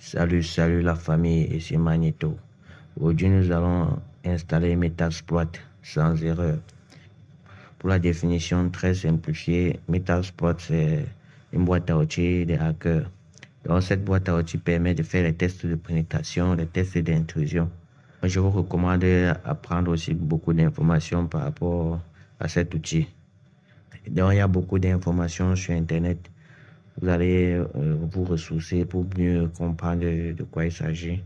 Salut la famille, ici Magneto. Aujourd'hui, nous allons installer Metasploit sans erreur. Pour la définition très simplifiée, Metasploit c'est une boîte à outils des hackers. Donc, cette boîte à outils permet de faire les tests de pénétration, les tests d'intrusion. Je vous recommande d'apprendre aussi beaucoup d'informations par rapport à cet outil. Donc, il y a beaucoup d'informations sur Internet. Vous allez vous ressourcer pour mieux comprendre de quoi il s'agit.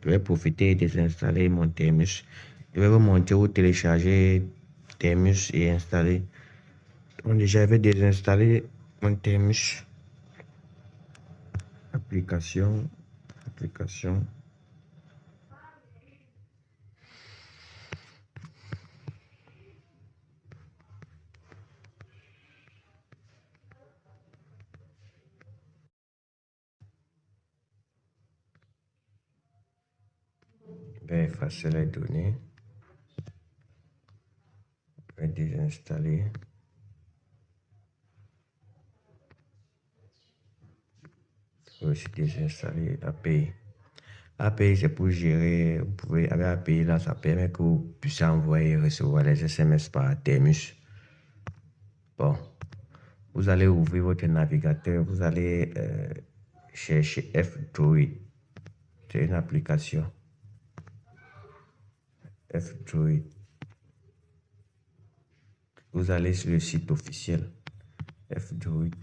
Je vais profiter et désinstaller mon Termus. Je vais vous montrer où télécharger Termus et installer. Donc déjà, je vais désinstaller mon Termus. Application. Je vais effacer les données. Je vais désinstaller. Je vais aussi désinstaller API. API, c'est pour gérer. Vous pouvez, avec API, là, ça permet que vous puissiez envoyer et recevoir les SMS par Termus. Bon, vous allez ouvrir votre navigateur. Vous allez chercher F-Droid. C'est une application. F-Droid. Vous allez sur le site officiel. F-Droid.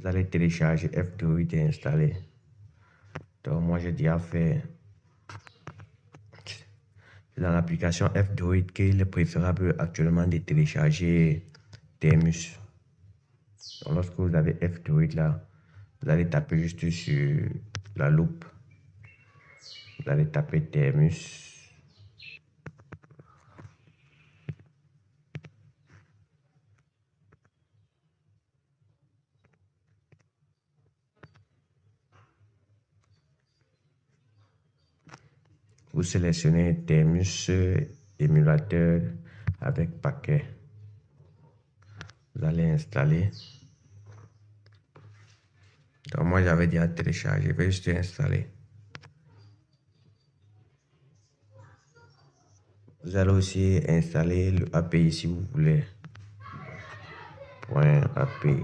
Vous allez télécharger F-Droid et installer. Donc, moi, j'ai déjà fait. C'est dans l'application F-Droid qu'il est préférable actuellement de télécharger Termus. Donc, lorsque vous avez F-Droid là, vous allez taper juste sur la loupe. Vous allez taper Termus. Vous sélectionnez Termus émulateur avec paquet. Vous allez installer. Donc moi j'avais déjà téléchargé, je vais juste installer. Vous allez aussi installer le API si vous voulez. Point API.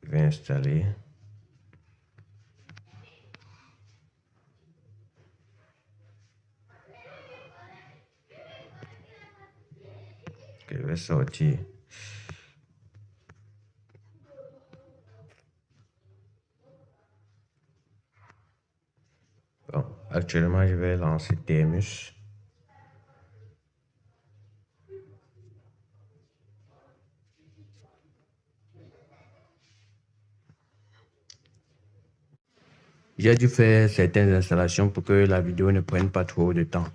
Je vais installer. Je vais sortir. Bon, actuellement, je vais lancer Termus. J'ai dû faire certaines installations pour que la vidéo ne prenne pas trop de temps.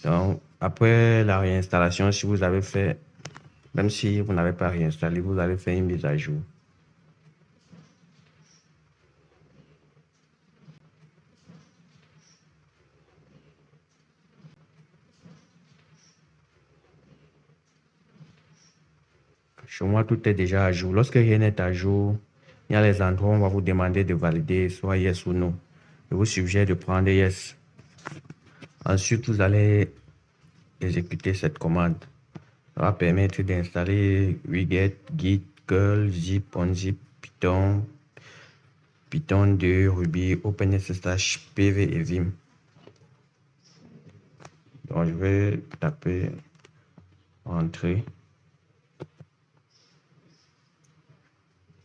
Donc, après la réinstallation, si vous avez fait, même si vous n'avez pas réinstallé, vous allez faire une mise à jour. Chez moi, tout est déjà à jour. Lorsque rien n'est à jour, il y a les endroits où on va vous demander de valider soit yes ou non. Je vous suggère de prendre yes. Ensuite, vous allez exécuter cette commande. Ça va permettre d'installer wget, git, curl, zip, unzip, python, Python 2, Ruby, OpenSSH, PV et Vim. Donc je vais taper Entrée.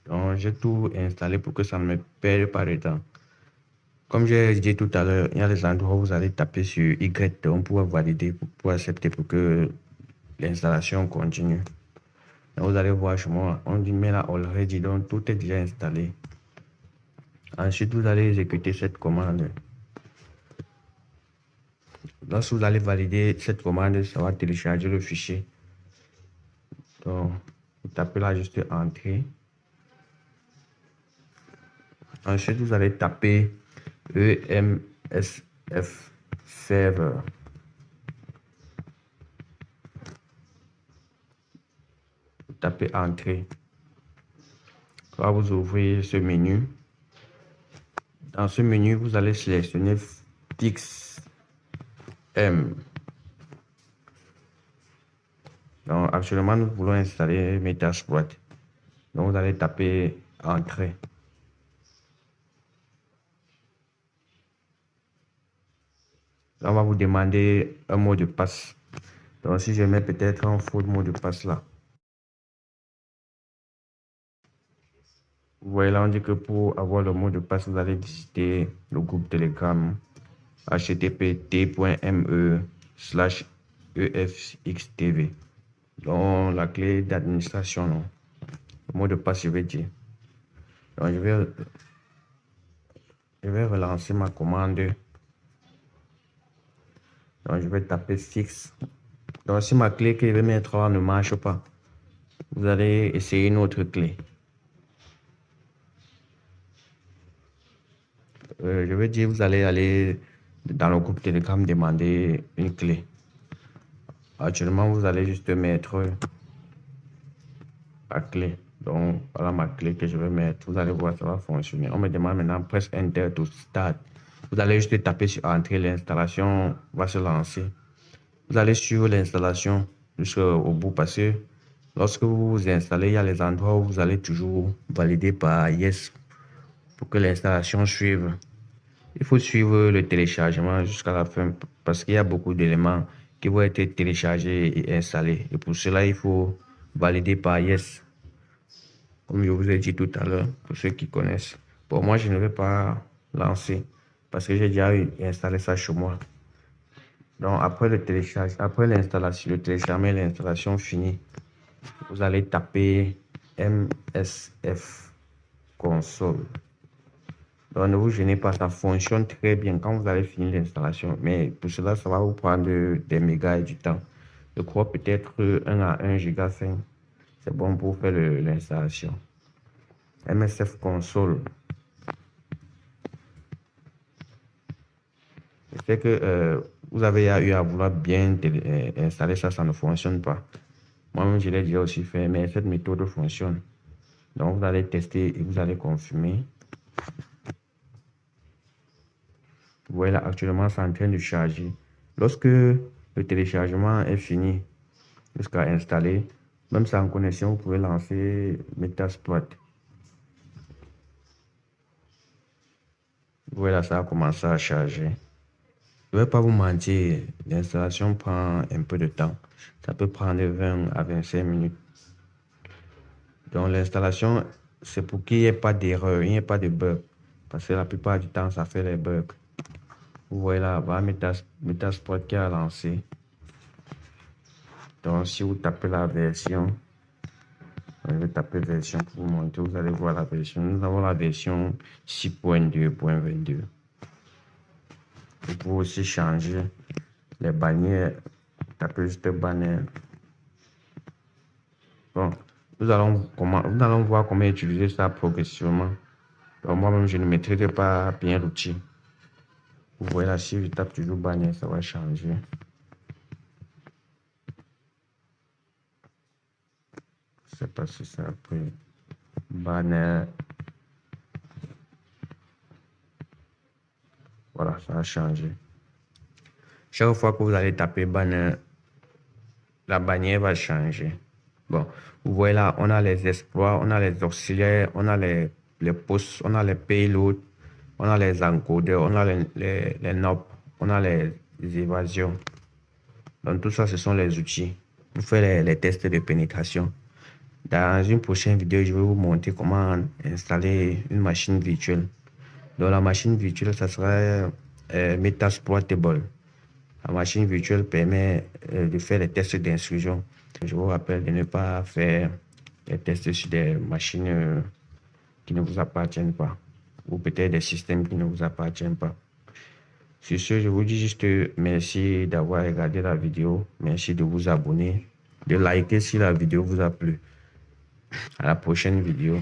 Donc j'ai tout installé pour que ça ne me perde pas de temps. Comme j'ai dit tout à l'heure, il y a des endroits où vous allez taper sur Y on pourra valider, pour accepter pour que l'installation continue. Donc vous allez voir chez moi, on dit mais là already, donc tout est déjà installé. Ensuite, vous allez exécuter cette commande. Lorsque vous allez valider cette commande, ça va télécharger le fichier. Donc, vous tapez là juste Entrée. Ensuite, vous allez taper EMSF Server. tapez Entrée. Là, vous ouvrez ce menu. Dans ce menu, vous allez sélectionner Fixe M. Donc, actuellement, nous voulons installer Metasploit. Donc, vous allez taper Entrée. Là, on va vous demander un mot de passe. Donc, si je mets peut-être un faux mot de passe là. Vous voyez là, on dit que pour avoir le mot de passe, vous allez visiter le groupe Telegram http://efxtv. Donc, la clé d'administration, non. Le mot de passe, je vais dire. Donc, je vais relancer ma commande. Donc, je vais taper fixe. Donc, si ma clé que je vais mettre là ne marche pas, vous allez essayer une autre clé. Je veux dire, vous allez aller dans le groupe Telegram demander une clé. Actuellement, vous allez juste mettre la clé. Donc, voilà ma clé que je vais mettre. Vous allez voir, ça va fonctionner. On me demande maintenant, press Enter to start. Vous allez juste taper sur Entrée, l'installation va se lancer. Vous allez suivre l'installation jusqu'au bout parce que lorsque vous vous installez, il y a les endroits où vous allez toujours valider par Yes pour que l'installation suive. Il faut suivre le téléchargement jusqu'à la fin parce qu'il y a beaucoup d'éléments qui vont être téléchargés et installés. Et pour cela, il faut valider par Yes. Comme je vous ai dit tout à l'heure, pour ceux qui connaissent. Pour moi, je ne vais pas lancer parce que j'ai déjà installé ça chez moi. Donc, après le téléchargement, après l'installation, le téléchargement et l'installation finie, vous allez taper MSF console. Donc, ne vous gênez pas, ça fonctionne très bien quand vous allez finir l'installation. Mais pour cela, ça va vous prendre des mégas et du temps. Je crois peut-être 1 à 1 giga 5. C'est bon pour faire l'installation. MSF console. C'est que vous avez eu à vouloir bien installer ça, ça ne fonctionne pas. Moi-même, je l'ai déjà aussi fait, mais cette méthode fonctionne. Donc, vous allez tester et vous allez confirmer. Vous voyez là, actuellement, c'est en train de charger. Lorsque le téléchargement est fini, jusqu'à installer, même sans connexion, vous pouvez lancer Metasploit. Vous voyez là, ça a commencé à charger. Je ne vais pas vous mentir, l'installation prend un peu de temps. Ça peut prendre 20 à 25 minutes. Donc l'installation, c'est pour qu'il n'y ait pas d'erreur, il n'y ait pas de bug. Parce que la plupart du temps, ça fait les bugs. Vous voyez là, voilà Metasploit qui a lancé. Donc si vous tapez la version, je vais taper version pour vous montrer, vous allez voir la version. Nous avons la version 6.2.22. Vous pouvez aussi changer les bannières. Tapez juste bannière. Bon, nous allons voir comment utiliser ça progressivement. Donc moi-même, je ne maîtrise pas bien l'outil. Vous voyez là, si je tape toujours bannière, ça va changer. Je ne sais pas si ça a pris. Bannière. Voilà, ça a changé. Chaque fois que vous allez taper bannière, la bannière va changer. Bon, vous voyez là, on a les exploits, on a les auxiliaires, on a les posts, on a les payloads, on a les encodeurs, on a les NOP, on a les évasions. Donc tout ça, ce sont les outils pour faire les tests de pénétration. Dans une prochaine vidéo, je vais vous montrer comment installer une machine virtuelle. Donc la machine virtuelle, ça sera Metasploitable. La machine virtuelle permet de faire les tests d'intrusion. Je vous rappelle de ne pas faire les tests sur des machines qui ne vous appartiennent pas, ou peut-être des systèmes qui ne vous appartiennent pas. Sur ce, je vous dis juste merci d'avoir regardé la vidéo. Merci de vous abonner, de liker si la vidéo vous a plu. À la prochaine vidéo.